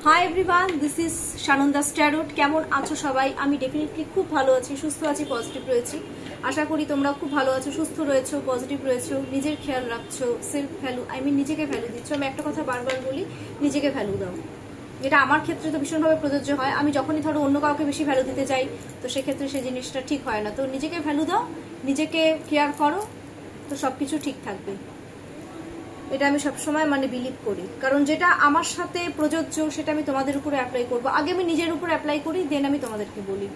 High everyone, this is Sananda স্ট্যারোট। কেমন আছো সবাই? আমি ডেফিনেটলি খুব ভালো আছি, সুস্থ আছি, পজিটিভ রয়েছি। আশা করি তোমরা খুব ভালো আছো, সুস্থ রয়েছো, পজিটিভ রয়েছো, নিজের খেয়াল রাখছো, সেলফ ভ্যালু নিজেকে ভ্যালু দিচ্ছ। আমি একটা কথা বারবার বলি, নিজেকে ভ্যালু দাও। যেটা আমার ক্ষেত্রে তো ভীষণভাবে প্রযোজ্য হয়। আমি যখনই ধরো অন্য কাউকে বেশি ভ্যালু দিতে যাই, তো সেক্ষেত্রে সেই জিনিসটা ঠিক হয় না। তো নিজেকে ভ্যালু দাও, নিজেকে কেয়ার করো, তো সবকিছু ঠিক থাকবে। এটা আমি সবসময় বিলিভ করি, কারণ যেটা আমার সাথে প্রযোজ্য সেটা আমি তোমাদের উপরে অ্যাপ্লাই করবো। আগে আমি নিজের উপর অ্যাপ্লাই করি, দেন আমি তোমাদেরকে বলি।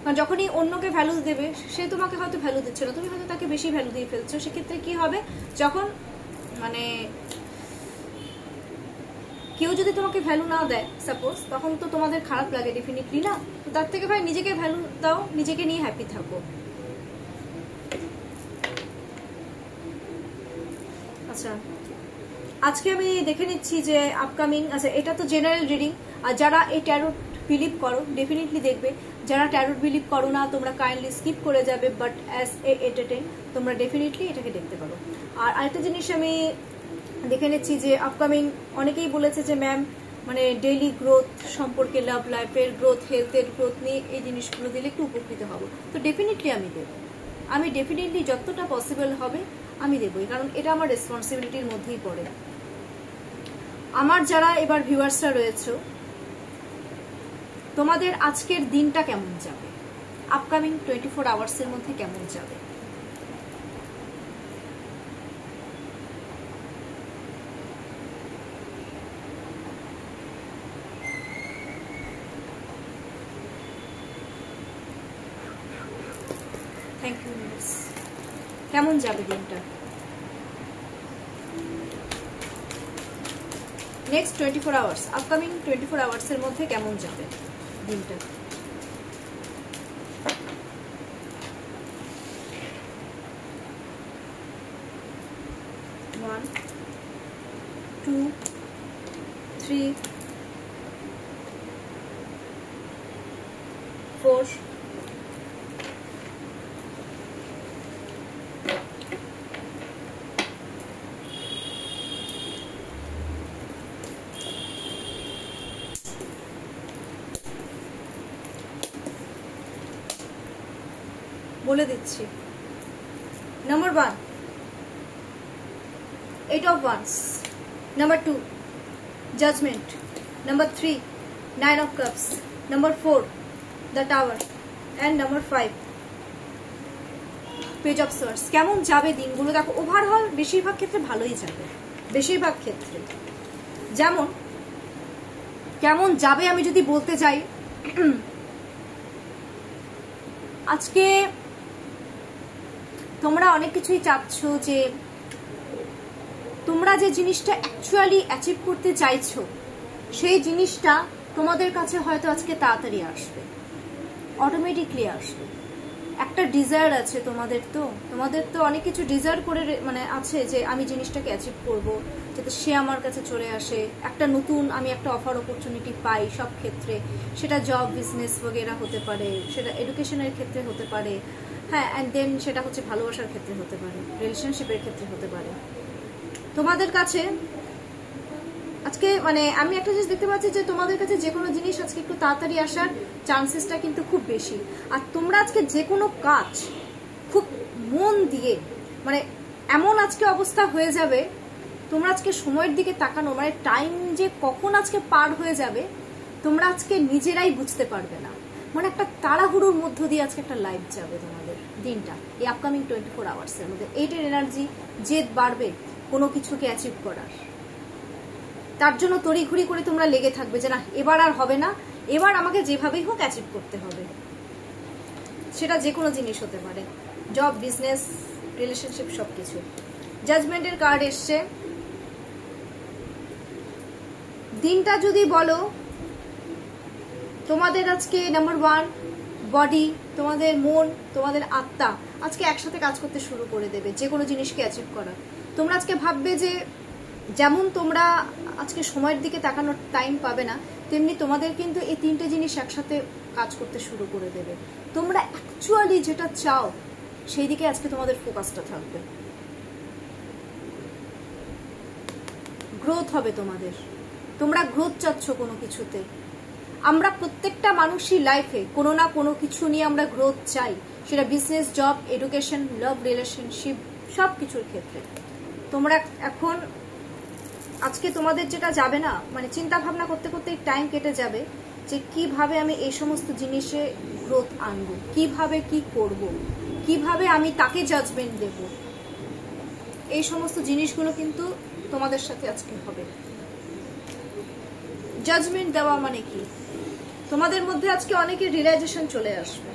কারণ যখনই অন্যকে ভ্যালু দেবে, সে তোমাকে হয়তো ভ্যালু দিচ্ছে না, তুমি হয়তো তাকে বেশি ভ্যালু দিয়ে ফেলছো। সেক্ষেত্রে কি হবে, যখন কেউ যদি তোমাকে ভ্যালু না দেয় সাপোজ, তখন তো তোমাদের খারাপ লাগে ডেফিনেটলি না। তো তার থেকে ভাই নিজেকে ভ্যালু দাও, নিজেকে নিয়ে হ্যাপি থাকো। আচ্ছা, আজকে আমি দেখে নিচ্ছি যে আপকামিং, আচ্ছা এটা তো জেনারেল রিডিং। আর যারা এই ট্যারোট বিলিভ করো ডেফিনেটলি দেখবে, যারা ট্যারোট বিলিভ করো না তোমরা কাইন্ডলি স্কিপ করে যাবে, বাট অ্যাজ এ এন্টারটেইন তোমরা ডেফিনেটলি এটাকে দেখতে পারো। আর আরেকটা জিনিস আমি দেখে নিচ্ছি যে আপকামিং, অনেকেই বলেছে যে ম্যাম ডেইলি গ্রোথ সম্পর্কে, লাভ লাইফের গ্রোথ, হেলথের গ্রোথ নিয়ে এই জিনিসগুলো দিলে একটু উপকৃত হবো। তো ডেফিনেটলি আমি দেবো, আমি ডেফিনেটলি যতটা পসিবল হবে আমি দেবই, কারণ এটা আমার রেসপন্সিবিলিটির মধ্যেই পড়ে। আমার যারা এবার ভিউয়ার্সরা রয়েছে, তোমাদের আজকের দিনটা কেমন যাবে, আপকামিং 24 আওয়ার্সের মধ্যে কেমন যাবে? Thank you. কেমন যাবে দিনটা নেক্সট 24 আওয়ার্স, আপকামিং 24 আওয়ার্সের মধ্যে কেমন যাবে দিনটা? ওয়ান, 2, 3, 4, বলে দিচ্ছি। Number 1 8 of Wands, number 2 Judgment, number 3 9 of Cups, number 4 the Tower, and number 5 Page of Swords। কেমন যাবে দিনগুলো দেখো, ওভারঅল বেশিরভাগ ক্ষেত্রে ভালোই যাবে। বেশিরভাগ ক্ষেত্রে যেমন কেমন যাবে আমি যদি বলতে যাই, আজকে তোমরা অনেক কিছুই চাচ্ছ যে তোমরা যে জিনিসটা অ্যাকচুয়ালি অ্যাচিভ করতে চাইছো, সেই জিনিসটা তোমাদের কাছে হয়তো আজকে তাড়াতাড়ি আসবে, অটোমেটিকলি আসবে। একটা ডিজায়ার আছে তোমাদের তো অনেক কিছু ডিজায়ার করে আছে যে আমি জিনিসটাকে অ্যাচিভ করব, যাতে সে আমার কাছে চলে আসে, একটা নতুন আমি একটা অফার অপরচুনিটি পাই। সব ক্ষেত্রে সেটা জব, বিজনেস বগেরা হতে পারে, সেটা এডুকেশনের ক্ষেত্রে হতে পারে, হ্যাঁ, অ্যান্ড দেন সেটা হচ্ছে ভালোবাসার ক্ষেত্রে হতে পারে, রিলেশনশিপের ক্ষেত্রে হতে পারে। তোমাদের কাছে আজকে আমি একটা জিনিস দেখতে পাচ্ছি যে তোমাদের কাছে যে কোনো জিনিস আজকে একটু তাড়াতাড়ি আসার চান্সেসটা কিন্তু খুব বেশি। আর তোমরা আজকে যে কোনো কাজ খুব মন দিয়ে, এমন আজকে অবস্থা হয়ে যাবে, তোমরা আজকে সময়ের দিকে তাকানো, টাইম যে কখন আজকে পার হয়ে যাবে তোমরা আজকে নিজেরাই বুঝতে পারবে না। একটা তাড়াহুড়োর মধ্য দিয়ে আজকে একটা লাইফ যাবে তোমাদের দিনটা, এই আপকামিং 24 আওয়ার্সের মধ্যে। এইটার এনার্জি, জেদ বাড়বে কোনো কিছুকে অ্যাচিভ করার, তার জন্য তড়িঘড়ি করে তোমরা লেগে থাকবে যে না এবার আর হবে না, এবার আমাকে যেভাবেই হোক অ্যাচিভ করতে হবে। সেটা যে কোনো জিনিস হতে পারে, জব, বিজনেস, রিলেশনশিপ, সবকিছু। জাজমেন্টের কার্ড এসছে। দিনটা যদি বলো, তোমাদের আজকে নাম্বার 1 বডি, তোমাদের মন, তোমাদের আত্মা আজকে একসাথে কাজ করতে শুরু করে দেবে যে কোনো জিনিসকে অ্যাচিভ করার। তোমরা আজকে ভাববে যে যেমন তোমরা আজকে সময়ের দিকে তাকানোর টাইম পাবে না, তেমনি তোমাদের কিন্তু এই 3টে জিনিস একসাথে কাজ করতে শুরু করে দেবে। তোমরা অ্যাকচুয়ালি যেটা চাও সেই দিকে আজকে তোমাদের ফোকাসটা থাকবে। গ্রোথ হবে তোমাদের, তোমরা গ্রোথ চাচ্ছ কোনো কিছুতে। আমরা প্রত্যেকটা মানুষই লাইফে কোনো না কোনো কিছু নিয়ে আমরা গ্রোথ চাই, সেটা বিজনেস, জব, এডুকেশন, লাভ, রিলেশনশিপ, সব কিছুর ক্ষেত্রে। তোমরা এখন আজকে তোমাদের যেটা যাবে না, মানে চিন্তা ভাবনা করতে করতে টাইম কেটে যাবে যে কিভাবে আমি এই সমস্ত জিনিসে গ্রোথ আনবো, কিভাবে কি করব, কিভাবে আমি তাকে জাজমেন্ট দেব। এই সমস্ত জিনিসগুলো কিন্তু তোমাদের সাথে আজকে হবে। জাজমেন্ট দেওয়া মানে কি, তোমাদের মধ্যে আজকে অনেকের রিয়েলাইজেশন চলে আসবে।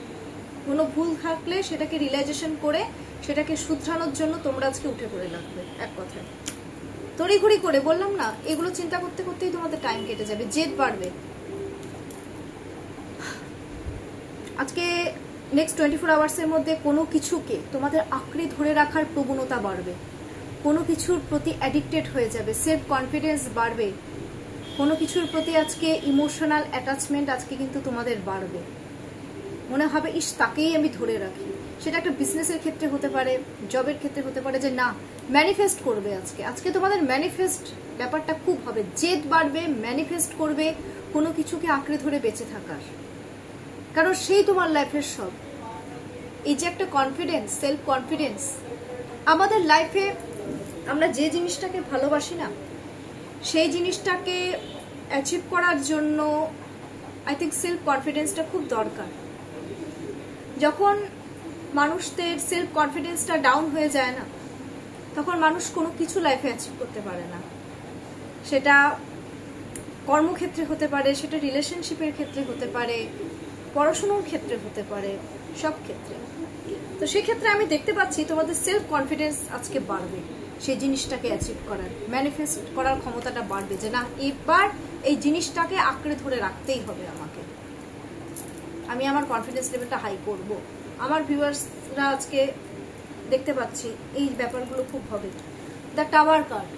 কোনো ভুল থাকলে সেটাকে রিয়েলাইজেশন করে সেটাকে শুধরানোর জন্য তোমরা আজকে উঠে পড়ে লাগবে। এক কথায় তড়িঘড়ি করে, বললাম না, এগুলো চিন্তা করতে করতেই তোমাদের টাইম কেটে যাবে, জেদ বাড়বে। আজকে নেক্সট 24 আওয়ার্সের মধ্যে কোনো কিছুকে তোমাদের আঁকড়ে ধরে রাখার প্রবণতা বাড়বে, কোনো কিছুর প্রতি অ্যাডিক্টেড হয়ে যাবে, সেলফ কনফিডেন্স বাড়বে, কোনো কিছুর প্রতি আজকে ইমোশনাল অ্যাটাচমেন্ট আজকে কিন্তু তোমাদের বাড়বে। মনে হবে ইস তাকেই আমি ধরে রাখি। সেটা একটা বিজনেসের ক্ষেত্রে হতে পারে, জবের ক্ষেত্রে হতে পারে, যে না ম্যানিফেস্ট করবে আজকে। আজকে তোমাদের ম্যানিফেস্ট ব্যাপারটা খুব হবে, জেদ বাড়বে, ম্যানিফেস্ট করবে কোনো কিছুকে আঁকড়ে ধরে বেঁচে থাকার, কারণ সেই তোমার লাইফের সব। এই যে একটা কনফিডেন্স, সেলফ কনফিডেন্স, আমাদের লাইফে আমরা যে জিনিসটাকে ভালোবাসি না, সেই জিনিসটাকে অ্যাচিভ করার জন্য আই থিঙ্ক সেলফ কনফিডেন্সটা খুব দরকার। যখন মানুষদের সেলফ কনফিডেন্সটা ডাউন হয়ে যায় না, তখন মানুষ কোনো কিছু লাইফে অ্যাচিভ করতে পারে না। সেটা কর্মক্ষেত্রে হতে পারে, সেটা রিলেশনশিপের ক্ষেত্রে হতে পারে, পড়াশোনার ক্ষেত্রে হতে পারে, সব ক্ষেত্রে। তো সেক্ষেত্রে আমি দেখতে পাচ্ছি তোমাদের সেলফ কনফিডেন্স আজকে বাড়বে, সেই জিনিসটাকে অ্যাচিভ করার, ম্যানিফেস্ট করার ক্ষমতাটা বাড়বে, যে না এবার এই জিনিসটাকে আঁকড়ে ধরে রাখতেই হবে আমাকে, আমি আমার কনফিডেন্স লেভেলটা হাই করব। আমার ভিউয়ার্সরা আজকে দেখতে পাচ্ছি এই ব্যাপারগুলো খুব হবে। দ্য টাওয়ার কার্ড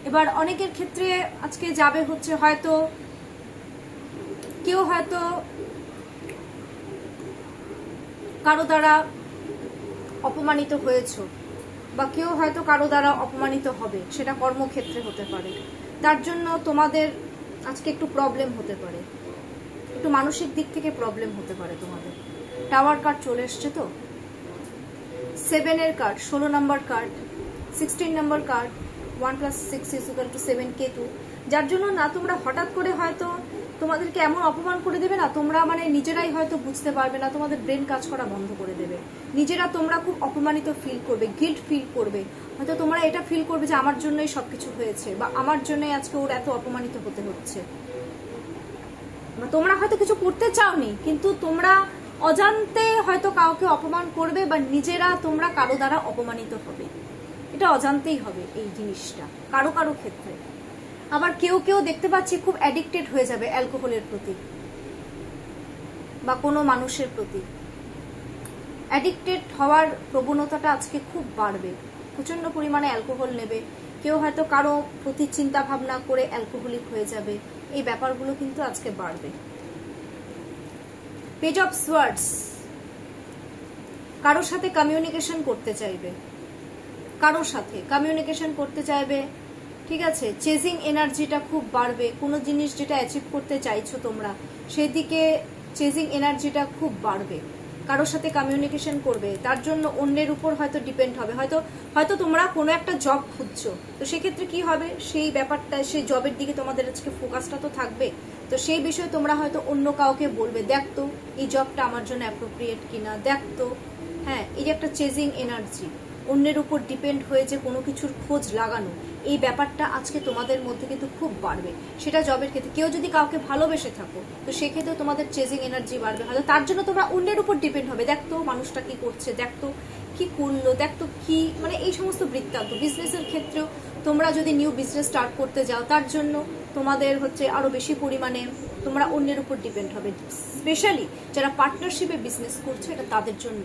এবার অনেকের ক্ষেত্রে আজকে যাবে হচ্ছে, হয়তো কেউ হয়তো কারো দ্বারা অপমানিত হয়েছ, বা কেউ হয়তো কারো দ্বারা অপমানিত হবে, সেটা কর্মক্ষেত্রে হতে পারে। তার জন্য তোমাদের আজকে একটু প্রবলেম হতে পারে, একটু মানসিক দিক থেকে প্রবলেম হতে পারে তোমাদের। টাওয়ার কার্ড চলে এসছে তো, 7 কার্ড, 16 নম্বর কার্ড, 16 নম্বর কার্ড, 1 + 6 = 7 কেতু। যার জন্য না তোমরা হঠাৎ করে হয়তো তোমাদেরকে এমন অপমান করে দেবে না, তোমরা মানে নিজেরাই হয়তো বুঝতে পারবে না, তোমাদের ব্রেন কাজ করা বন্ধ করে দেবে, নিজেরা তোমরা খুব অপমানিত ফিল করবে, গিল্ট ফিল করবে। হয়তো তোমরা এটা ফিল করবে যে আমার জন্যই সবকিছু হয়েছে, বা আমার জন্যই আজকে ওর এত অপমানিত হতে হচ্ছে। তোমরা হয়তো কিছু করতে চাওনি, কিন্তু তোমরা অজান্তে হয়তো কাউকে অপমান করবে, বা নিজেরা তোমরা কারো দ্বারা অপমানিত হবে। এটা অজান্তেই হবে এই জিনিসটা কারো কারো ক্ষেত্রে। আবার কেউ কেউ দেখতে পাচ্ছি খুব অ্যাডিক্টেড হয়ে যাবে অ্যালকোহলের প্রতি, বা কোনো মানুষের প্রতি। অ্যাডিক্টেড হওয়ার প্রবণতাটা আজকে খুব বাড়বে, প্রচন্ড পরিমাণে অ্যালকোহল নেবে। কেউ হয়তো কারো প্রতি চিন্তা ভাবনা করে অ্যালকোহলিক হয়ে যাবে। এই ব্যাপারগুলো কিন্তু আজকে বাড়বে। পেজ অফ সোয়ার্ডস, কারোর সাথে কমিউনিকেশন করতে চাইবে, কারোর সাথে কমিউনিকেশন করতে চাইবে, ঠিক আছে। চেজিং এনার্জিটা খুব বাড়বে, কোনো জিনিস যেটা অ্যাচিভ করতে চাইছো তোমরা, সেদিকে চেজিং এনার্জিটা খুব বাড়বে। কারোর সাথে কমিউনিকেশন করবে, তার জন্য অন্যের উপর হয়তো ডিপেন্ড হবে। হয়তো তোমরা কোনো একটা জব খুঁজছো, তো সেক্ষেত্রে কি হবে, সেই ব্যাপারটা, সেই জবের দিকে তোমাদের আজকে ফোকাসটা তো থাকবে। তো সেই বিষয়ে তোমরা হয়তো অন্য কাউকে বলবে, দেখ তো এই জবটা আমার জন্য অ্যাপ্রোপ্রিয়েট কিনা, দেখ তো। হ্যাঁ, এই যে একটা চেজিং এনার্জি, অন্যের উপর ডিপেন্ড হয়ে যে কোনো কিছুর খোঁজ লাগানো, এই ব্যাপারটা আজকে তোমাদের মধ্যে কিন্তু খুব বাড়বে। সেটা জবের ক্ষেত্রে, কেউ যদি কাউকে ভালোবেসে থাকো, তো সেক্ষেত্রে তোমাদের চেজিং এনার্জি বাড়বে। হয়তো তার জন্য তোমরা অন্যের উপর ডিপেন্ড হবে, দেখতো মানুষটা কি করছে, দেখতো কি করলো, দেখতো কি, মানে এই সমস্ত বৃত্তান্ত। বিজনেসের ক্ষেত্রেও তোমরা যদি নিউ বিজনেস স্টার্ট করতে যাও, তার জন্য তোমাদের হচ্ছে আরো বেশি পরিমাণে তোমরা অন্যের উপর ডিপেন্ড হবে। স্পেশালি যারা পার্টনারশিপে বিজনেস করছে, এটা তাদের জন্য,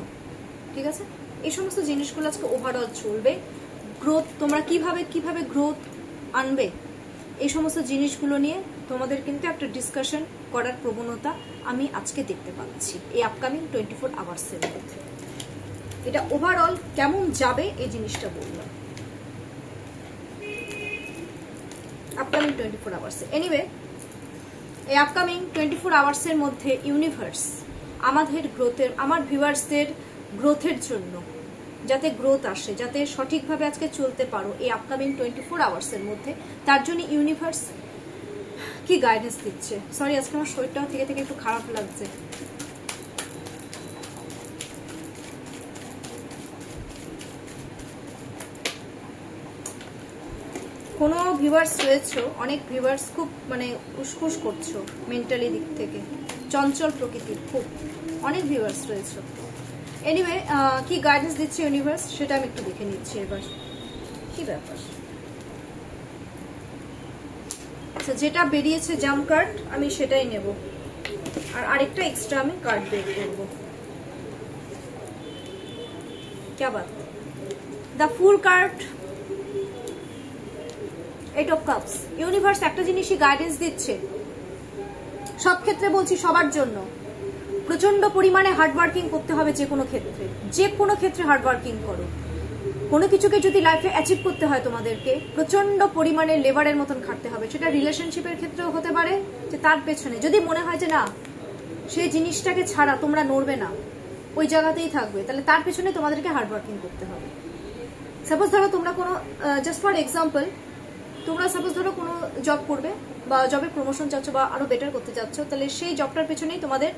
ঠিক আছে। এই সমস্ত জিনিসগুলো আজকে ওভারঅল চলবে। গ্রোথ, তোমরা কিভাবে গ্রোথ আনবে, এই সমস্ত জিনিসগুলো নিয়ে তোমাদের কিন্তু একটা ডিসকাশন করার প্রবণতা আমি আজকে দেখতে পাচ্ছি এই আপকামিং 24 আওয়ার্সের মধ্যে। এটা ওভারঅল কেমন যাবে এই জিনিসটা বললাম। আপকামিং 24 আওয়ার্সে। এনিওয়ে, এই আপকামিং 24 আওয়ার্সের মধ্যে ইউনিভার্স আমাদের গ্রোথের, আমার ভিউয়ার্সদের গ্রোথের জন্য, যাতে গ্রোথ আসে, যাতে সঠিকভাবে আজকে চলতে পারো এই আপকামিং 24 আওয়ার্সের মধ্যে, তার জন্য ইউনিভার্স কি গাইডেন্স দিচ্ছে। সরি, আজকে আমার শরীরটাও থেকে থেকে একটু খারাপ লাগছে। কোনো ভিউয়ার্স রয়েছে, অনেক ভিউয়ার্স খুব মানে উসখুস করছো মেন্টালি দিক থেকে, চঞ্চল প্রকৃতির খুব অনেক ভিউয়ার্স রয়েছে। এনিওয়ে, কি গাইডেন্স দিচ্ছে ইউনিভার্স সেটা আমি একটু দেখে নিচ্ছি এবার কি ব্যাপার। আচ্ছা, যেটা বেরিয়েছে জাম কার্ড আমি সেটাই নেব, আর আরেকটা এক্সট্রা আমি কার্ড বের করব। क्या बात, the fool card, 8 of cups. Universe একটা জিনিসই গাইডেন্স দিচ্ছে, সব ক্ষেত্রে বলছি, সবার জন্য প্রচন্ড পরিমাণে হার্ডওয়ার্কিং করতে হবে। যে কোনো ক্ষেত্রে হার্ডওয়ার্কিং করো। কোনো কিছুকে যদি লাইফে অ্যাচিভ করতে হয় তোমাদেরকে প্রচন্ড পরিমাণে লেবারের মতন খাটতে হবে। সেটা রিলেশনশিপের ক্ষেত্রেও হতে পারে, যে তার পেছনে যদি মনে হয় যে না সেই জিনিসটাকে ছাড়া তোমরা নড়বে না, ওই জায়গাতেই থাকবে, তাহলে তার পেছনে তোমাদেরকে হার্ডওয়ার্কিং করতে হবে। সাপোজ ধরো তোমরা কোনো, জাস্ট ফর এক্সাম্পল, তোমরা সাপোজ ধরো কোনো জব করবে বা জবে প্রমোশন চাচ্ছ বা আরো বেটার করতে চাচ্ছ, তাহলে সেই জবটার পেছনেই তোমাদের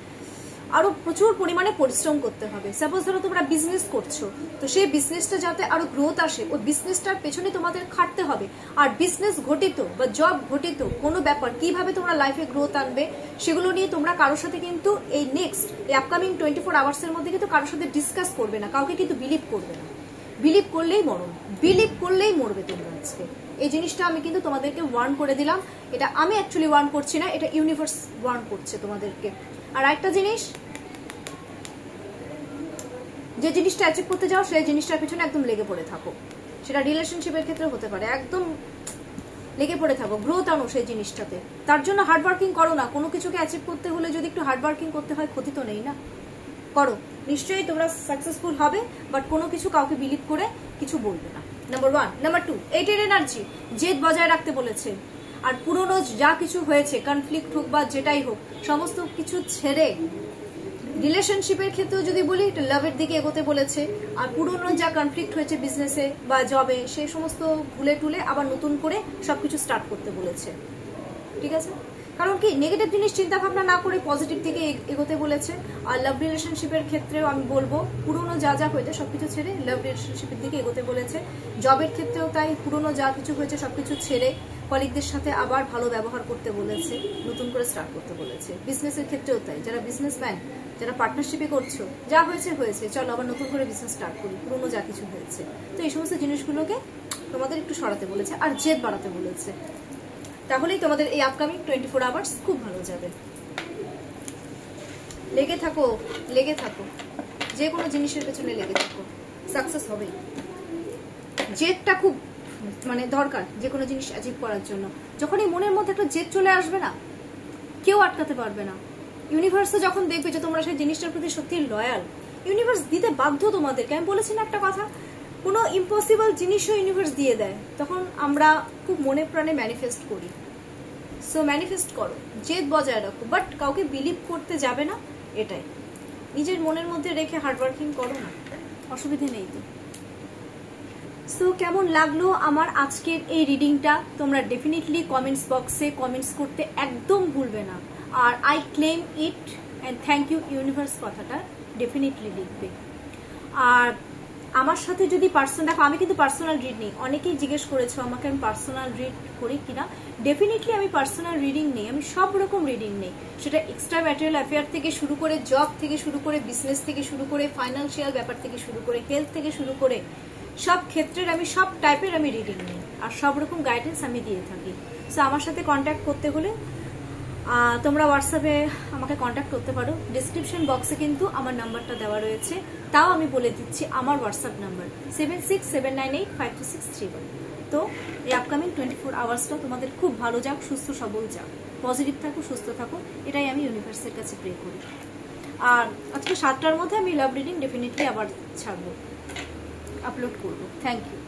আরো প্রচুর পরিমাণে পরিশ্রম করতে হবে। সাপোজ ধরো তোমরা বিজনেস করছো, তো সেই বিজনেসটা যাতে আরো গ্রোথ আসে, ওই বিজনেসটার পেছনে তোমাদের খাটতে হবে। আর বিজনেস ঘটিত বা জব ঘটিত কোনো ব্যাপার কিভাবে তোমরা লাইফে গ্রোথ আনবে, সেগুলো নিয়ে তোমরা কারোর সাথে কিন্তু এই নেক্সট এই আপকামিং 24 আওয়ার্সের মধ্যে কিন্তু কারোর সাথে ডিসকাস করবে না, কাউকে কিন্তু বিলিভ করবে না। বিলিভ করলেই মরণ, বিলিভ করলেই মরবে তোমরা আজকে। এই জিনিসটা আমি কিন্তু তোমাদেরকে ওয়ার্ন করে দিলাম। এটা আমি অ্যাকচুয়ালি ওয়ার্ন করছি না, এটা ইউনিভার্স ওয়ার্ন করছে তোমাদেরকে। আর একটা জিনিস, যে জিনিসটা অ্যাচিভ করতে যাও সেই জিনিসটার পিছনে একদম লেগে পড়ে থাকো। সেটা রিলেশনশিপের ক্ষেত্রে হতে পারে, একদম লেগে পড়ে থাকো, গ্রোথ আনো সেই জিনিসটাতে। তার জন্য হার্ডওয়ার্কিং করো না। কোনো কিছুকে অ্যাচিভ করতে হলে যদি একটু হার্ডওয়ার্কিং করতে হয়, ক্ষতি তো নেই না, করো। নিশ্চয়ই তোমরা সাকসেসফুল হবে, বাট কোনো কিছু কাউকে বিলিভ করে কিছু বলবে না। নাম্বার 1। নাম্বার 2, 8 এনার্জি, জেদ বজায় রাখতে বলেছে। আর পুরনো যা কিছু হয়েছে, কনফ্লিক্ট হোক বা যেটাই হোক, সমস্ত কিছু ছেড়ে রিলেশনশিপের ক্ষেত্রেও যদি বলি, এটা লাভের দিকে এগোতে বলেছে। আর পুরনো যা কনফ্লিক্ট হয়েছে বিজনেসে বা জবে, সেই সমস্ত ভুলে টুলে আবার নতুন করে সবকিছু স্টার্ট করতে বলেছে। ঠিক আছে, কারণ কি নেগেটিভ জিনিস চিন্তা ভাবনা না করে পজিটিভ দিকে এগোতে বলেছে। আর লাভ রিলেশনশিপের ক্ষেত্রেও আমি বলবো, পুরনো যা যা হয়েছে সবকিছু ছেড়ে লাভ রিলেশনশিপের দিকে এগোতে বলেছে। জবের ক্ষেত্রেও তাই, পুরনো যা কিছু হয়েছে সবকিছু ছেড়ে কলিগদের সাথে আবার ভালো ব্যবহার করতে বলেছে, নতুন করে স্টার্ট করতে বলেছে। বিজনেসের ক্ষেত্রেও তাই, যারা বিজনেসম্যান, যারা পার্টনারশিপে করছো, যা হয়েছে হয়েছে, চলো আবার নতুন করে বিজনেস স্টার্ট করি, পুরনো যা কিছু হয়েছে। তো এই সমস্ত জিনিসগুলোকে তোমাদের একটু সরাতে বলেছে আর জেদ বাড়াতে বলেছে। তাহলেই তোমাদের এই আপকামিং 24 আওয়ার্স খুব ভালো যাবে। লেগে থাকো, লেগে থাকো, যে কোনো জিনিসের পেছনে লেগে থাকো, সাকসেস হবেই। জেদটা খুব মানে দরকার যে কোনো জিনিস অ্যাচিভ করার জন্য। যখন এই মনের মধ্যে একটা জেদ চলে আসবে না, কেউ আটকাতে পারবে না। ইউনিভার্সে যখন দেখবে যে তোমরা সেই জিনিসটার প্রতি সত্যি লয়াল, ইউনিভার্স দিতে বাধ্য তোমাদেরকে। আমি বলেছি না একটা কথা, কোনো ইম্পসিবল জিনিসও ইউনিভার্স দিয়ে দেয়, তখন আমরা খুব মনে প্রাণে ম্যানিফেস্ট করি। সো ম্যানিফেস্ট করো, জেদ বজায় রাখো, বাট কাউকে বিলিভ করতে যাবে না, এটাই নিজের মনের মধ্যে রেখে হার্ডওয়ার্কিং করো না, অসুবিধে নেই তো। সো কেমন লাগলো আমার আজকের এই রিডিংটা, তোমরা ডেফিনেটলি কমেন্টস বক্সে কমেন্টস করতে একদম ভুলবে না। আর I claim it and thank you universe কথাটা ডেফিনেটলি লিখবে। আর আমার সাথে যদি পার্সোনাল, দেখো আমি কিন্তু পার্সোনাল রিড নেই, অনেকেই জিজ্ঞেস করেছো আমাকে আমি পার্সোনাল রিড করি কিনা। ডেফিনেটলি আমি পার্সোনাল রিডিং নেই, আমি সব রকম রিডিং নেই। সেটা এক্সট্রা ম্যাটেরিয়াল অ্যাফেয়ার থেকে শুরু করে, জব থেকে শুরু করে, বিজনেস থেকে শুরু করে, ফাইন্যান্সিয়াল ব্যাপার থেকে শুরু করে, হেলথ থেকে শুরু করে, সব ক্ষেত্রের আমি সব টাইপের আমি রিডিং নিই আর সব রকম গাইডেন্স আমি দিয়ে থাকি। সো আমার সাথে কন্ট্যাক্ট করতে হলে তোমরা হোয়াটসঅ্যাপে আমাকে কন্ট্যাক্ট করতে পারো। ডিসক্রিপশন বক্সে কিন্তু আমার নাম্বারটা দেওয়া রয়েছে, তাও আমি বলে দিচ্ছি আমার হোয়াটসঅ্যাপ নাম্বার 7679852631। তো এই আপকামিং 24 আওয়ার্সটা তোমাদের খুব ভালো যাক, সুস্থ সবল যাক, পজিটিভ থাকো, সুস্থ থাকো, এটাই আমি ইউনিভার্সের কাছে প্রে করি। আর আজকে 7টার মধ্যে আমি লাভ রিডিং ডেফিনেটলি আবার ছাড়বো, আপলোড করবো। Thank you.